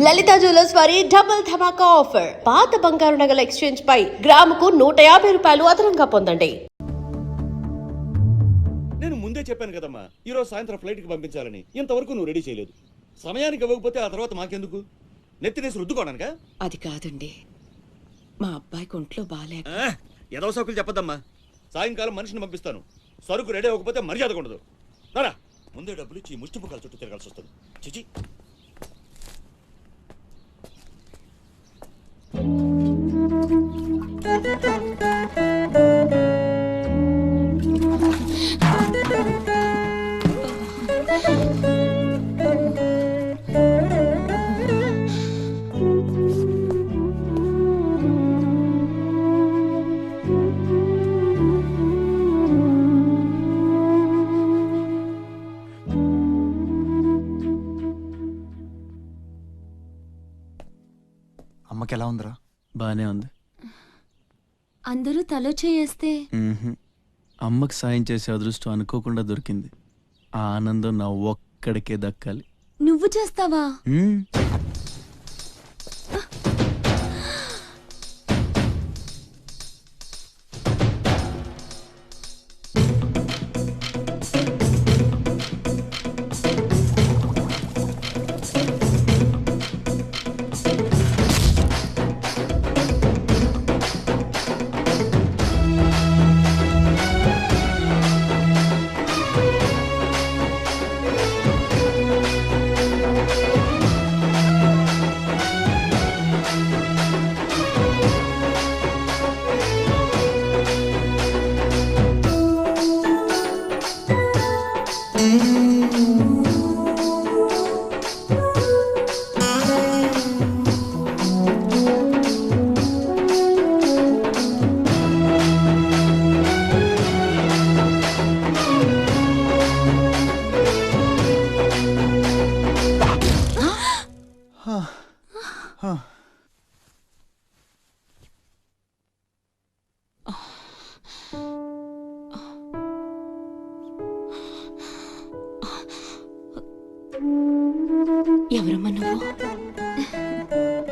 లలిత jewellers వారి double ధమాకా offer. పాత బంగారు నగల ఎక్స్చేంజ్ పై గ్రాముకు 150 రూపాయలు అదనంగా పొందండి. నేను ముందే చెప్పాను కదమ్మా, ఈ రోజు సాయంత్రం ఫ్లైట్ కి పంపించాలని. ఇంతవరకు నువ్వు రెడీ చేయలేదు. సమయానికి ఇవ్వకపోతే ఆ తర్వాత మాకెందుకు? నెత్తినేసి రుద్దుకోవడానికా? అది కాదండి, మా అబ్బాయికి ఒంట్లో బాగాలేక. ఏదో సౌకులు చెప్పద్దమ్మా. సాయంకాలం మనిషిని పంపిస్తాను. సరుకు రెడీ అవ్వకపోతే మర్యాద ఉండదు. రారా, ముందే డబ్బులు ఇచ్చి ముష్టి ముఖాల చుట్టూ తిరగాల్సి వస్తుంది. చిచి. అమ్మకి ఎలా ఉందిరా? బానే ఉంది. అందరూ తలో చేయేస్తే అమ్మకి సాయం చేసే అదృష్టం అనుకోకుండా దొరికింది. ఆ ఆనందం నా ఒక్కడికే దక్కాలి. నువ్వు చేస్తావా? ఎవరమ్మా నువ్వు?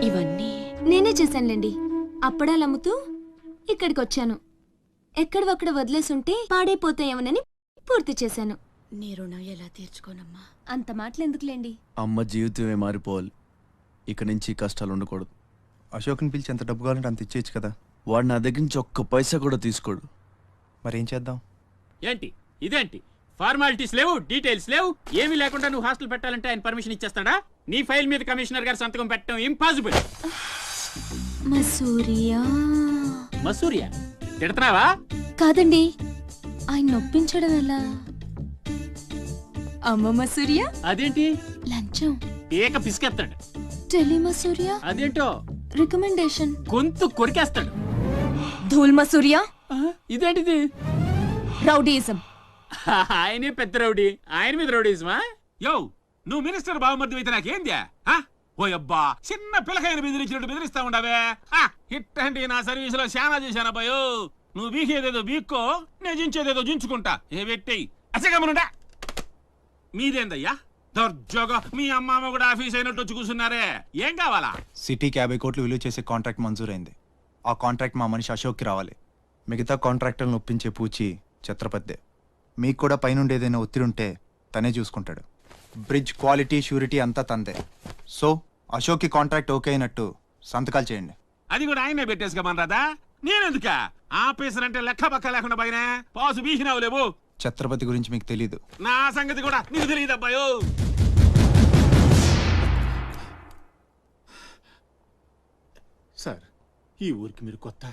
ఇవన్నీ నేనే చేశానులేండి. అప్పడాలు అమ్ముతూ ఇక్కడికి వచ్చాను. ఎక్కడవక్కడ వదిలేసుంటే పాడైపోతాయేమోనని పూర్తి చేశాను. నీ రుణం ఎలా తీర్చుకోనమ్మా? అంత మాటలు ఎందుకులేండి. అమ్మ జీవితమే మారిపోవాలి. ఇక నుంచి కష్టాలు ఉండకూడదు. అశోక్ని పిలిచి ఎంత డబ్బు కావాలంటే అంత ఇచ్చేయచ్చు కదా. వాడు నా దగ్గర నుంచి ఒక్క పైసా కూడా తీసుకోడు. మరేం చేద్దాం? ఏంటి ఇదేంటి? ఫార్మాలిటీస్ లేవు, డీటెయిల్స్ లేవు, ఏమీ లేకుండా నువ్వు హాస్టల్ పెట్టాలంటే ఆయన పర్మిషన్ ఇచ్చేస్తాడా? నీ ఫైల్ మీద కమిషనర్ గారు సంతకం పెట్టడం ఇంపాసిబుల్. మసూరియా మసూరియా తిడతావా? కాదండి, ఆయన నొప్పించడం ఎలా? అమ్మ మసూరియా అదేంటి? లంచం. ఏక పిసికేస్తాడు. టెలి మసూరియా అదేంటో రికమెండేషన్. గొంతు కొరికేస్తాడు. ధూల్ మసూరియా ఇదేంటిది? రౌడీయిజం. ఆయనే పెద్ద రౌడీ, ఆయన మీద రౌడీజమా? యో, నువ్వు మినిస్టర్ బావమర్ది అయితే నాకేంద్యా? ఓ అబ్బా, చిన్న పిల్లకాయని బెదిరించినట్టు బెదిరిస్తా ఉండవే. ఇట్టండి నా సర్వీసులో శానా చేశానబ్బాయో. నువ్వు బీకేదేదో బీక్కో, నేను జించేదేదో జించుకుంటా. ఏ పెట్టేయి అసగమనుడా. మీదేందయ్యా దర్జోగా మీ అమ్మ కూడా ఆఫీస్ అయినట్టు వచ్చి కూర్చున్నారే? ఏం కావాలా? సిటీకి 50 కోట్లు విలువ చేసే కాంట్రాక్ట్ మంజూరైంది. ఆ కాంట్రాక్ట్ మా మనిషి అశోక్కి రావాలి. మిగతా కాంట్రాక్టర్లను ఒప్పించే పూచి ఛత్రపతిదే. మీకు కూడా పైనుండి ఏదైనా ఒత్తిడి ఉంటే తనే చూసుకుంటాడు. బ్రిడ్జ్ క్వాలిటీ షూరిటీ అంతా తందే. సో అశోక్కి కాంట్రాక్ట్ ఓకే అయినట్టు సంతకాలు చేయండి. అది కూడా ఆయనే పెట్టేసుకోమనరాదా? నేనెందుక? ఆఫీసర్ అంటే లెక్క పక్క లేకుండా పైన పాసు బీసినావు లేవు. ఛత్రపతి గురించి మీకు తెలీదు. నా సంగతి కూడా నీకు తెలియదు అబ్బాయో. సార్, ఈ ఊరికి మీరు కొత్త.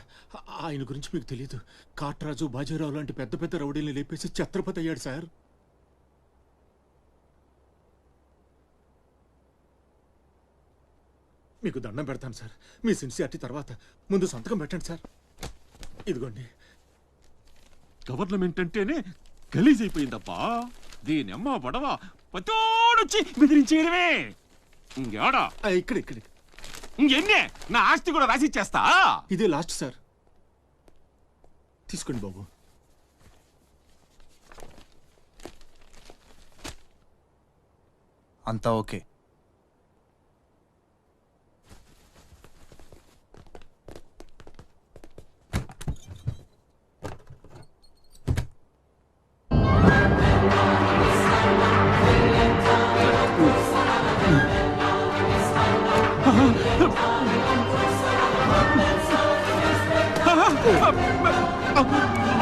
ఆయన గురించి మీకు తెలియదు. కాట్రాజు, బాజీరావు లాంటి పెద్ద పెద్ద రౌడీల్ని లేపేసి ఛత్రపతి అయ్యాడు సార్. మీకు దండం పెడతాను సార్. మీ సిన్సియారిటీ తర్వాత ముందు సంతకం పెట్టండి సార్. ఇదిగోండి. గవర్నమెంట్ అంటేనే గలీజ్ అయిపోయిందబ్బా. దీనమ్మ పడవ పతోడొచ్చి బెదిరించేయడమే. ఇంకేడా ఇక్కడ ఇక్కడ ఇంకెన్నే నా ఆస్తి కూడా రాసిచ్చేస్తా. ఇదే లాస్ట్ సార్. తీసుకోండి బాబు. అంతా ఓకే.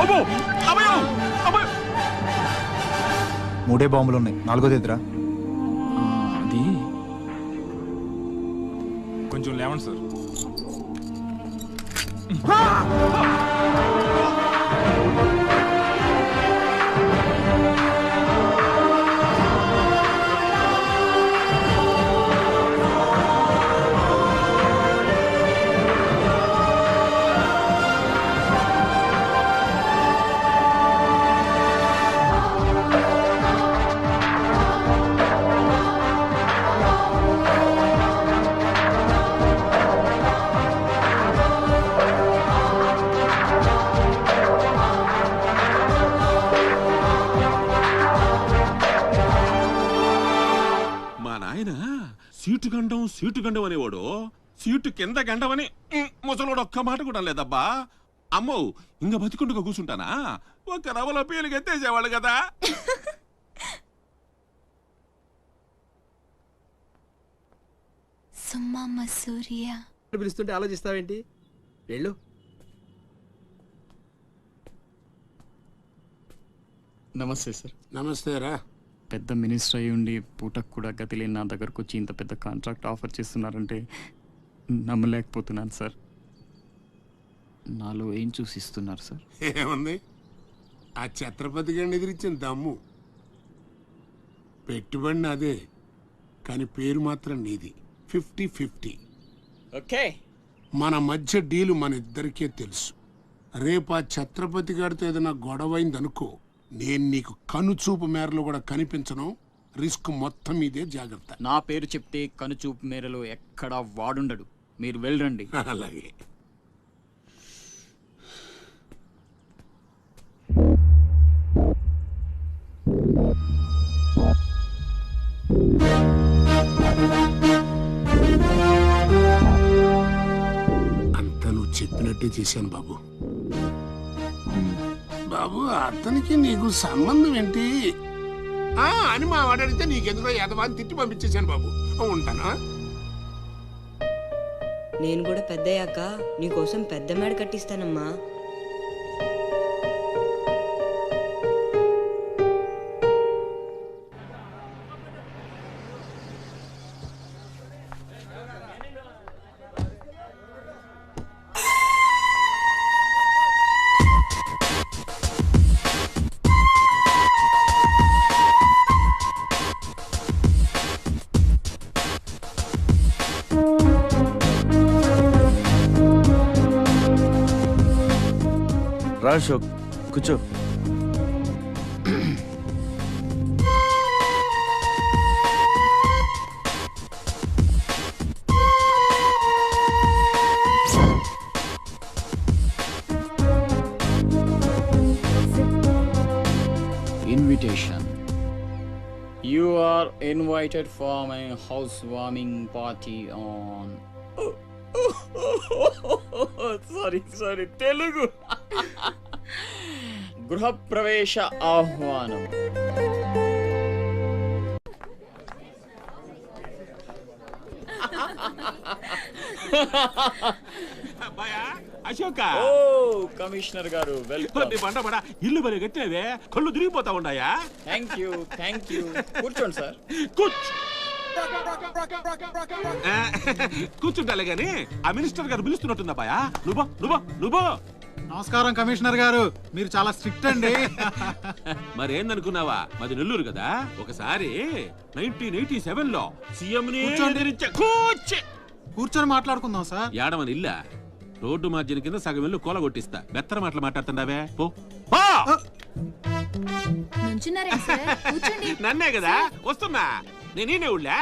అమ్మో అమ్మయ్యో అమ్మయ్యో 3 బాంబులు ఉన్నాయి, 4ది ఎదురా. అది కొంచెం లేవండి సార్. మా నాయన సీటు గండం అనేవాడు, సీటు కింద గండమని ముసలోడు ఒక్క మాట కూడా లేదబ్బా. అమ్మో ఇంకా బతికుండగా కూర్చుంటానా? ఒక రవలో పేలుగా ఎత్తేసేవాళ్ళు కదా. సుమ్మమ్మ సూర్య. పిలుస్తుంటే ఆలోచిస్తావేంటి? వెళ్ళు. నమస్తే సార్. నమస్తే రా. పెద్ద మినిస్టర్ అయి ఉండి పూటకు కూడా గతి లేని నా దగ్గరకు వచ్చి ఇంత పెద్ద కాంట్రాక్ట్ ఆఫర్ చేస్తున్నారంటే నమ్మలేకపోతున్నాను సార్. నాలో ఏం చూసి ఇస్తున్నారు సార్? ఏముంది, ఆ ఛత్రపతి గారిని ఎదిరించిన దమ్ము. పెట్టుబడిని అదే, కానీ పేరు మాత్రం నీది. 50-50. ఓకే, మన మధ్య డీలు మన ఇద్దరికే తెలుసు. రేపు ఆ ఛత్రపతి గారితో ఏదైనా గొడవైందనుకో, నేను నీకు కనుచూపు మేరలో కూడా కనిపించను. రిస్క్ మొత్తం ఇదే, జాగ్రత్త. నా పేరు చెప్తే కనుచూపు మేరలో ఎక్కడా వాడుండడు. మీరు వెళ్ళండి. అలాగే. అంతా నువ్వు చెప్పినట్టే చేశాను బాబు. బాబు, అతనికి నీకు సంబంధం ఏంటి అని మా వాడు అడిగితే నీకెందుకో యదవాన్ని తిట్టి పంపించేశాను బాబు. ఉంటానా? నేను కూడా పెద్దయ్యాక నీకోసం పెద్ద మేడ కట్టిస్తానమ్మా. రా అశోక్, కూర్చో. Invitation. You are invited for my housewarming party on. Sorry, Telugu. గృహప్రవేశ ఆహ్వానం. అశోక, ఓ కమిషనర్ గారు, వెల్కమ్. బండ ఇల్లు బలి కట్టినవే, కళ్ళు తిరిగిపోతా ఉన్నాయా? Thank you. కూర్చోండి సార్. కూర్చుంటాలే గాని ఆ మినిస్టర్ గారు పిలుస్తున్నట్టుందా బాయా? నువ్వు నమస్కారం కమిషనర్ గారు, మీరు చాలా స్ట్రిక్ట్ అండి. మరేందనుకున్నావా, మాది నెల్లూరు కదా. ఒకసారి 1987లో సీఎం కూర్చొని మాట్లాడుకుందాం సార్. ఏడమని ఇల్లా రోడ్డు మార్జిన్ కింద సగం ఇల్లు కూల కొట్టిస్తా. బెత్తర మాటలు మాట్లాడుతుండవే, పో. నన్నే కదా వస్తున్నా, నేనే ఊళ్ళా.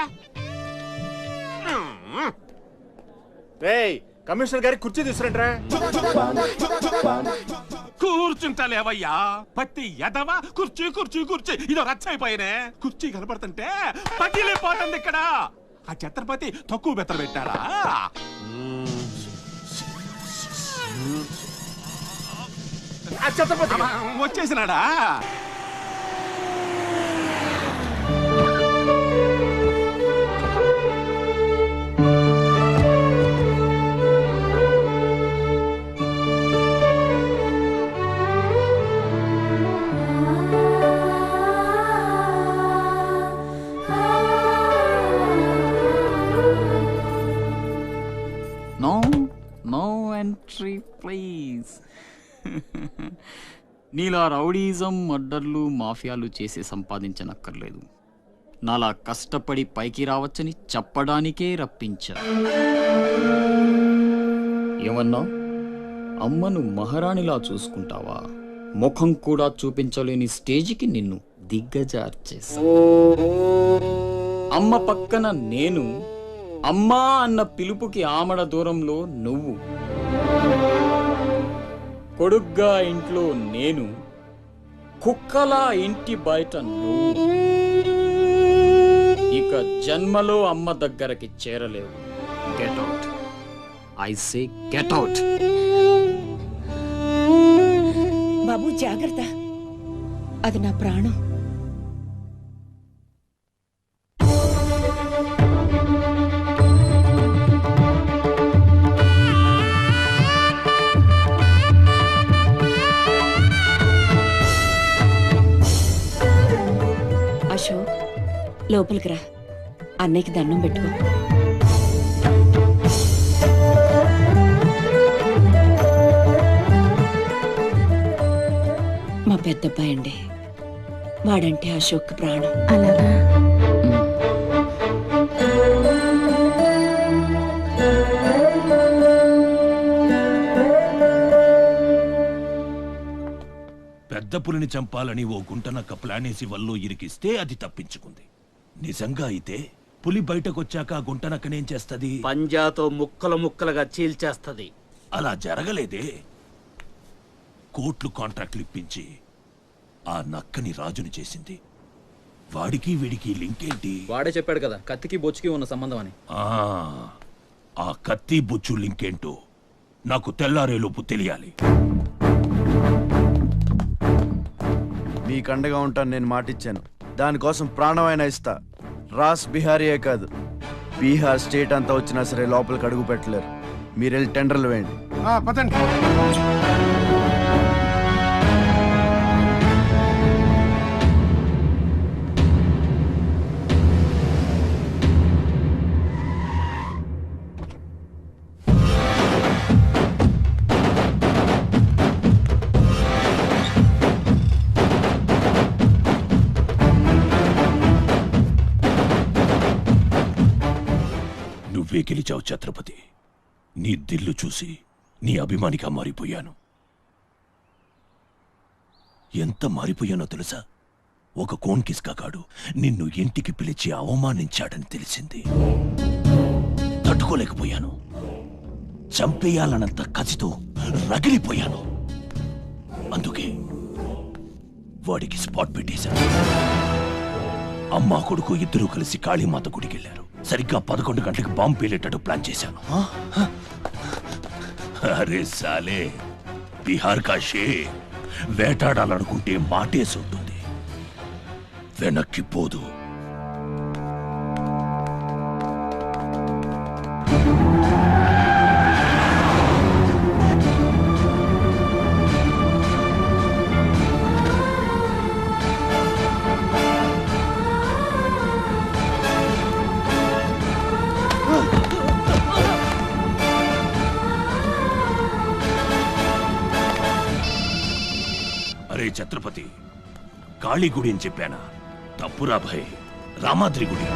కమిషనర్ గారి కుర్చీ తీసుకురంట్రా. కూర్చుంటాలేవయ్యా, పత్తి ఎదవా. కుర్చీ ఇదో రచ్చైపోయినే. కుర్చీ కనపడుతుంటే పగిలిపోతుంది ఇక్కడ. ఆ ఛత్రపతి తక్కువ బెత్తర పెట్టారా? ఆ ఛత్రపతి వచ్చేసినాడా? No no entry please. నీలా రౌడీజం, మర్డర్లు, మాఫియాలు చేసి సంపాదించనక్కర్లేదు. నాలా కష్టపడి పైకి రావచ్చని చెప్పడానికే రప్పించా. ఏమన్నా అమ్మను మహారాణిలా చూసుకుంటావా? ముఖం కూడా చూపించలేని స్టేజికి నిన్ను దిగ్గజార్చేసా. అమ్మ పక్కన నేను, అమ్మా అన్న పిలుపుకి ఆమడ దూరంలో నువ్వు, కొడుగ్గా ఇంట్లో నేను, కుక్కలా ఇంటి బయట నువ్వు. ఇక జన్మలో అమ్మ దగ్గరకి చేరలేవు. Get out, I say get out. బాబు జాగ్రత్త, అది నా ప్రాణం. అశోక్, లోపలికి రా, అన్నయ్యకి దండం పెట్టుకో. మా పెద్దబ్బాయి అండి, వాడంటే అశోక్ ప్రాణం. అలాగా? పెద్ద పులిని చంపాలని ఓ గుంటనక్క ప్లానేసి వల్లో ఇరికిస్తే అది తప్పించుకుంది. నిజంగా అయితే పులి బయటకొచ్చాక ఆ గుంటనక్కనేం చేస్తది? పంజాతో ముక్కలు ముక్కలుగా చీల్చేస్తది. అలా జరగలేదే. కోట్లు కాంట్రాక్ట్లు ఇప్పించి ఆ నక్కని రాజుని చేసింది. వాడికి వీడికి లింక్ ఏంటి? వాడే చెప్పాడు కదా కత్తికి బొచ్చుకి ఉన్న సంబంధం అని. ఆ కత్తి బొచ్చు లింక్ ఏంటో నాకు తెల్లారేలోపు తెలియాలి. మీకు అండగా ఉంటాను, నేను మాటిచ్చాను. దానికోసం ప్రాణమైనా ఇస్తా. రాస్ బిహారీయే కాదు, బీహార్ స్టేట్ అంతా వచ్చినా సరే లోపలికి అడుగు పెట్టలేరు. మీరు వెళ్ళి టెండర్లు వేయండి. పదండి. నువ్వే గెలిచావు ఛత్రపతి. నీ దిల్లు చూసి నీ అభిమానిగా మారిపోయాను. ఎంత మారిపోయానో తెలుసా? ఒక కోన్ కిస్కాగాడు నిన్ను ఇంటికి పిలిచి అవమానించాడని తెలిసింది. తట్టుకోలేకపోయాను. చంపేయాలన్నంత కసితో రగిలిపోయాను. అందుకే వాడికి స్పాట్ పెట్టేశాను. అమ్మా కొడుకు ఇద్దరూ కలిసి కాళీమాత గుడికెళ్లారు. సరిగ్గా 11 గంటలకు బాంబు పేలేటట్టు ప్లాన్ చేశాను. అరే సాలే, బీహార్ కా షేర్ వేటాడాలనుకుంటే మాటేసి ఉంటుంది, వెనక్కి పోదు. అరే ఛత్రపతి, కాళీ గుడి అని చెప్పానా? తప్పురా భయ్, రామాద్రి గుడి.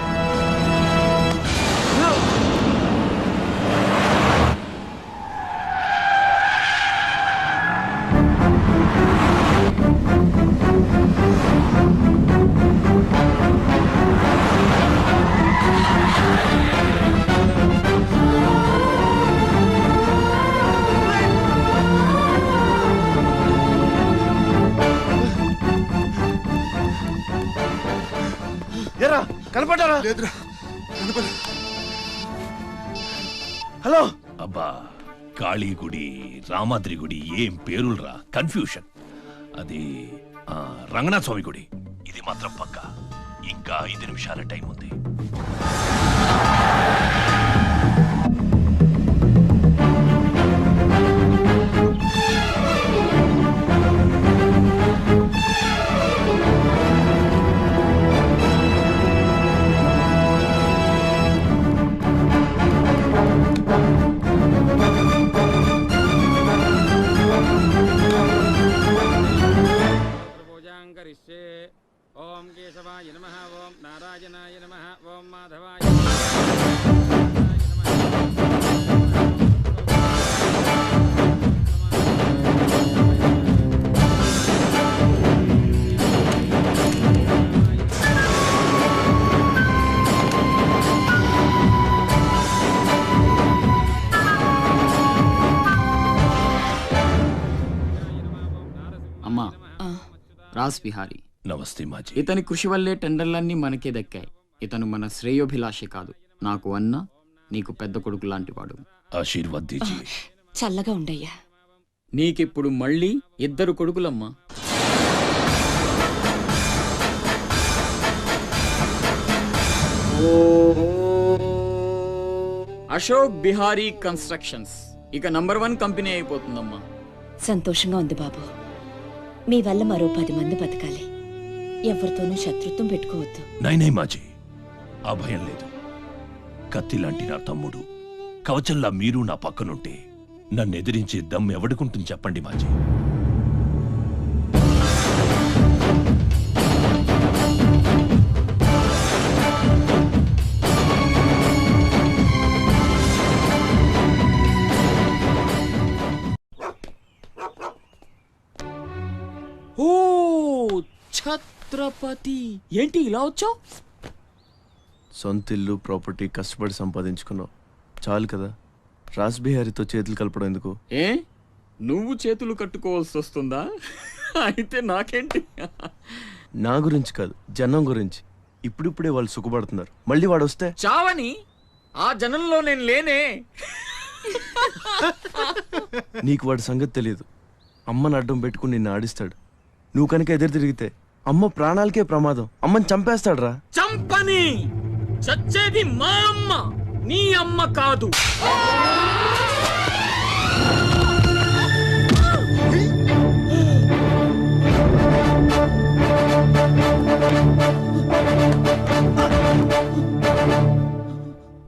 ఎరా కనపడ్డారా? లేదురా. హలో. అబ్బా, కాళీ గుడి, రామాద్రి గుడి ఏం పేరులరా, కన్ఫ్యూషన్. అది రంగనాథ స్వామి గుడి. ఇది మాత్రం పక్క. ఇంకా 5 నిమిషాల టైం ఉంది. రాస్ బిహారీ. నమస్తే మాజీ. ఇతని కృషి వల్లే టెండర్లన్నీ మనకే దక్కాయి. ఇతను మన శ్రేయోభిలాషి కాదు, నాకు అన్న నీకు పెద్ద కొడుకు లాంటివాడు. ఆశీర్వాద్ దీజీ. చల్లగా ఉండయ్యా. నీకిప్పుడు మళ్ళీ 2 కొడుకులమ్మా. అశోక్ బిహారీ కన్స్ట్రక్షన్స్ ఇక నంబర్ 1 కంపెనీ అయిపోతుందమ్మా. సంతోషంగా ఉంది బాబు. మీ వల్ల మరో 10 మంది బతకాలి. ఎవరితోనూ శత్రుత్వం పెట్టుకోవద్దు. నైనే మాజీ, ఆ భయం లేదు. కత్తి లాంటి నా తమ్ముడు, కవచంలా మీరు నా పక్కనుంటే నన్ను ఎదిరించే దమ్ ఎవడుకుంటుంది చెప్పండి మాజీ. ఓ ఛత్రపతి, ఏంటి ఇలా వచ్చావు? సొంత ఇల్లు ప్రాపర్టీ కష్టపడి సంపాదించుకున్నావు, చాలు కదా. రాస్ బిహారీతో చేతులు కలపడం ఎందుకు? ఏ నువ్వు చేతులు కట్టుకోవాల్సి వస్తుందా? అయితే నాకేంటి? నా గురించి కాదు, జనం గురించి. ఇప్పుడిప్పుడే వాళ్ళు సుఖపడుతున్నారు, మళ్ళీ వాడు వస్తే చావని ఆ జనంలో నేను లేనే. నీకు వాడి సంగతి తెలియదు. అమ్మని అడ్డం పెట్టుకుని నిన్ను ఆడిస్తాడు. నువ్వు కనుక ఎదురు తిరిగితే అమ్మ ప్రాణాలకే ప్రమాదం. అమ్మని చంపేస్తాడు రా. చంపని, చచ్చేది మా అమ్మ, నీ అమ్మ కాదు.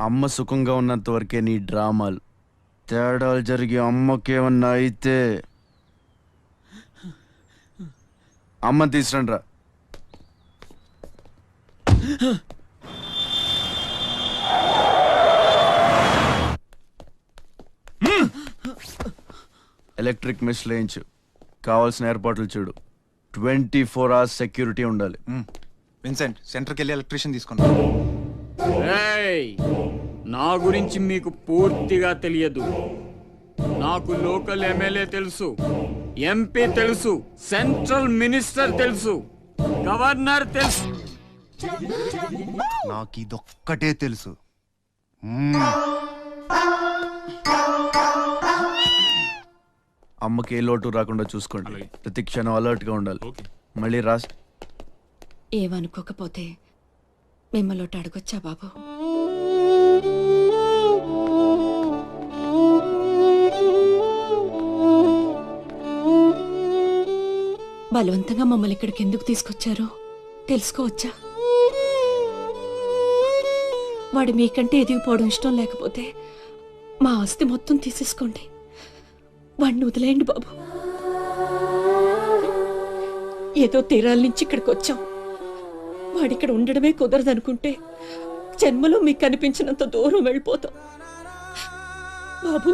అమ్మ సుఖంగా ఉన్నంత వరకే నీ డ్రామాలు. తేడాలు జరిగి అమ్మకేమన్నా అయితే అమ్మని తీసురండి రా. ఎలక్ట్రిక్ మెష్ లేయించు, కావాల్సిన ఏర్పాట్లు చూడు. 24 hours సెక్యూరిటీ ఉండాలి. విన్సెంట్, సెంటర్కి వెళ్ళి ఎలక్ట్రీషియన్ తీసుకున్నా. ఏయ్, నా గురించి మీకు పూర్తిగా తెలియదు. నాకు లోకల్ ఎమ్మెల్యే తెలుసు, ఎంపీ తెలుసు, సెంట్రల్ మినిస్టర్ తెలుసు, గవర్నర్ తెలుసు. నాకు ఇదొక్కటే తెలుసు. అమ్మకి ఏ లోటు రాకుండా చూసుకోండి. ప్రతి క్షణం అలర్ట్ గా ఉండాలి. మళ్ళీ రాస్ ఏమనుకోకపోతే మిమ్మల్ని ఒకటి అడగొచ్చా బాబు? బలవంతంగా మమ్మల్ని ఇక్కడికి ఎందుకు తీసుకొచ్చారో తెలుసుకోవచ్చా? వాడు మీకంటే ఎదిగిపోవడం ఇష్టం లేకపోతే మా ఆస్తి మొత్తం తీసేసుకోండి. వాడిని వదిలేయండి బాబు. ఏదో తీరాల నుంచి ఇక్కడికి వచ్చాం. వాడిక్కడ ఉండడమే కుదరదనుకుంటే జన్మలో మీకు కనిపించినంత దూరం వెళ్ళిపోతాం. బాబు,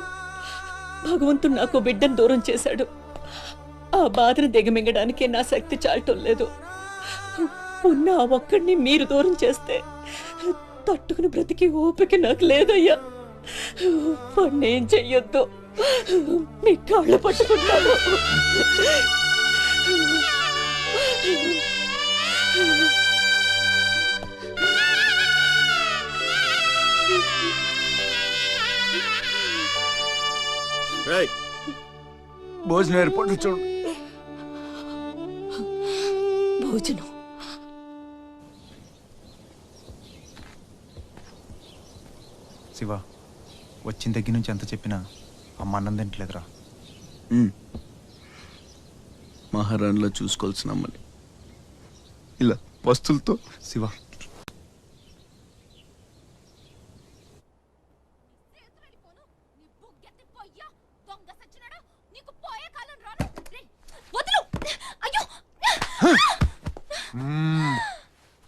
భగవంతుడు నాకు బిడ్డను దూరం చేశాడు. ఆ బాధను దిగమింగడానికే నా శక్తి చాలటం లేదు. ఉన్న ఆ ఒక్కడిని మీరు దూరం చేస్తే తట్టుకుని బ్రతికి ఓపిక నాకు లేదయ్యా. వాణ్ణేం చెయ్యొద్దు, మీ కాళ్ళు పట్టుకుంటాను. భోజనం ఏర్పాట్లు చూడు. భోజనం శివ, వచ్చిన దగ్గర నుంచి ఎంత చెప్పినా అమ్మ అన్నం తింటలేదురా. మహారాణిలో చూసుకోవాల్సిన అమ్మని ఇలా వస్తువులతో. శివ,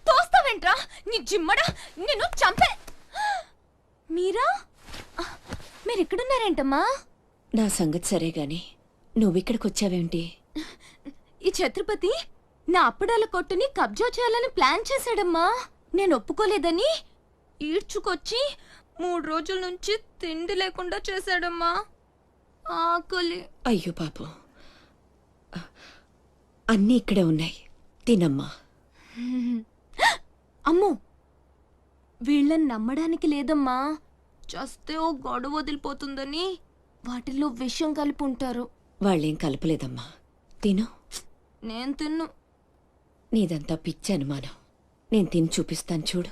తోస్తావేంట్రా నీ జిమ్మడా, నిన్ను చంపే. మీరా, మీరెక్కడున్నారేంటమ్మా? నా సంగతి సరే గాని నువ్విక్కడికి వచ్చావేంటి? ఈ ఛత్రపతి నా అప్పడాల కొట్టుని కబ్జా చేయాలని ప్లాన్ చేశాడమ్మా. నేను ఒప్పుకోలేదని ఈడ్చుకొచ్చి 3 రోజుల నుంచి తిండి లేకుండా చేశాడమ్మా. ఆకలి. అయ్యో పాపం, అన్నీ ఇక్కడే ఉన్నాయి, తినమ్మా. అమ్మో, వీళ్ళని నమ్మడానికి లేదమ్మా. చస్తే ఓ గొడవ వదిలిపోతుందని వాటిల్లో విషయం కలిపి ఉంటారు. వాళ్ళేం కలపలేదమ్మా, తిను. నేను తిన్ను. నీదంతా పిచ్చి అనుమానం. నేను తిని చూపిస్తాను చూడు.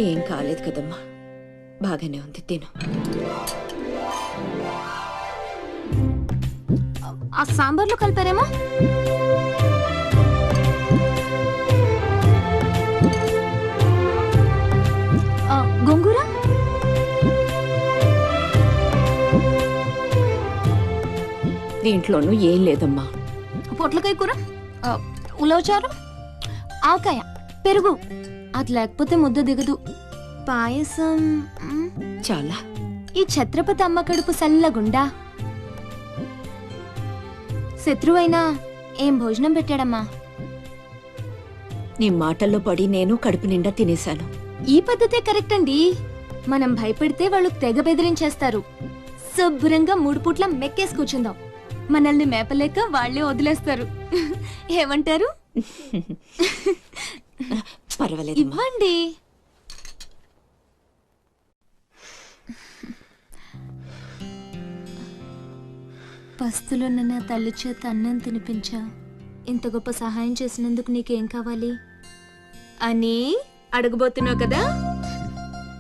ఏం కాలేదు కదమ్మా, బాగానే ఉంది, తిను. ఆ సాంబార్లో కలిపారేమో. గోంగూర, దీంట్లోనూ ఏం లేదమ్మా. పొట్లకాయ కూర, ఉలవచారు, ఆవకాయ, పెరుగు. అది లేకపోతే ముద్ద దిగదు. పాయసం చాలా. ఈ ఛత్రపతి అమ్మ కడుపు సల్లగుండా. శత్రువైనా ఏం భోజనం పెట్టాడమ్మా. నీ మాటల్లో పడి నేను కడుపు నిండా తినేశాను. ఈ పద్ధతే కరెక్ట్ అండి. మనం భయపెడితే వాళ్ళు తెగ బెదిరించేస్తారు. శుభ్రంగా 3 పూట్ల మెక్కేసి కూర్చుందాం. మనల్ని మేపలేక వాళ్లే వదిలేస్తారు. ఏమంటారు? పర్వాలేదు, ఇవ్వండి. పస్తులున్న నా తల్లి చేత అన్నం తినిపించా. ఇంత గొప్ప సహాయం చేసినందుకు నీకేం కావాలి అని అడగబోతున్నావు కదా.